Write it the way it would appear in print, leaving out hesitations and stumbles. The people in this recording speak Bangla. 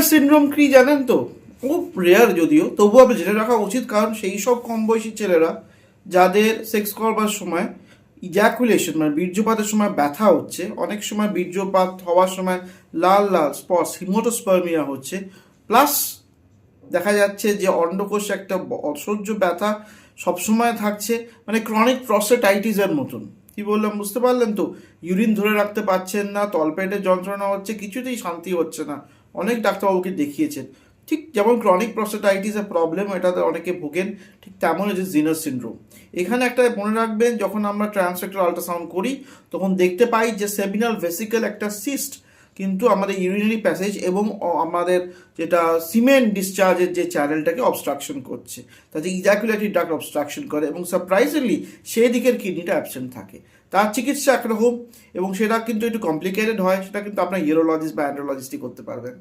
সিনড্রোম কি জানেন তো? খুব রেয়ার যদিও, তবুও আপনি জেনে রাখা উচিত, কারণ সেই সব কম বয়সী ছেলেরা যাদের সেক্স করবার সময় ইজ্যাকুলেশন মানে বীর্যপাতের সময় ব্যথা হচ্ছে, অনেক সময় বীর্যপাত হওয়ার সময় লাল লাল স্পটস হিমোটোস্পার্মিয়া হচ্ছে, প্লাস দেখা যাচ্ছে যে অন্ডকোষে একটা অসহ্য ব্যথা সবসময় থাকছে, মানে ক্রনিক প্রস্টেটাইটিসের মতন। কি বললাম বুঝতে পারলেন তো? ইউরিন ধরে রাখতে পারছেন না, তলপেটে যন্ত্রণা হচ্ছে, কিছুতেই শান্তি হচ্ছে না, অনেক ডাক্তারবাবুকে দেখিয়েছেন। ঠিক যেমন ক্রনিক প্রস্টেটাইটিসের প্রবলেম, এটাতে অনেকে ভোগেন, ঠিক তেমন হচ্ছে জিনার সিনড্রোম। এখানে একটা মনে রাখবেন, যখন আমরা ট্রান্সরেক্টাল আল্ট্রাসাউন্ড করি তখন দেখতে পাই যে সেমিনাল ভেসিকেল একটা সিস্ট কিন্তু আমাদের ইউরিনারি প্যাসেজ এবং আমাদের যেটা সিমেন্ট ডিসচার্জের যে চ্যানেলটাকে অবস্ট্রাকশন করছে, তাতে ইজাকুলেটরি ডাক্ট অবস্ট্রাকশন করে এবং সারপ্রাইজিংলি সেই দিকের কিডনিটা অ্যাবসেন্ট থাকে। তার চিকিৎসা একরকম এবং সেটা কিন্তু একটু কমপ্লিকেটেড হয়, সেটা কিন্তু আপনার ইউরোলজিস্ট বা অ্যান্ড্রোলজিস্টই করতে পারবেন।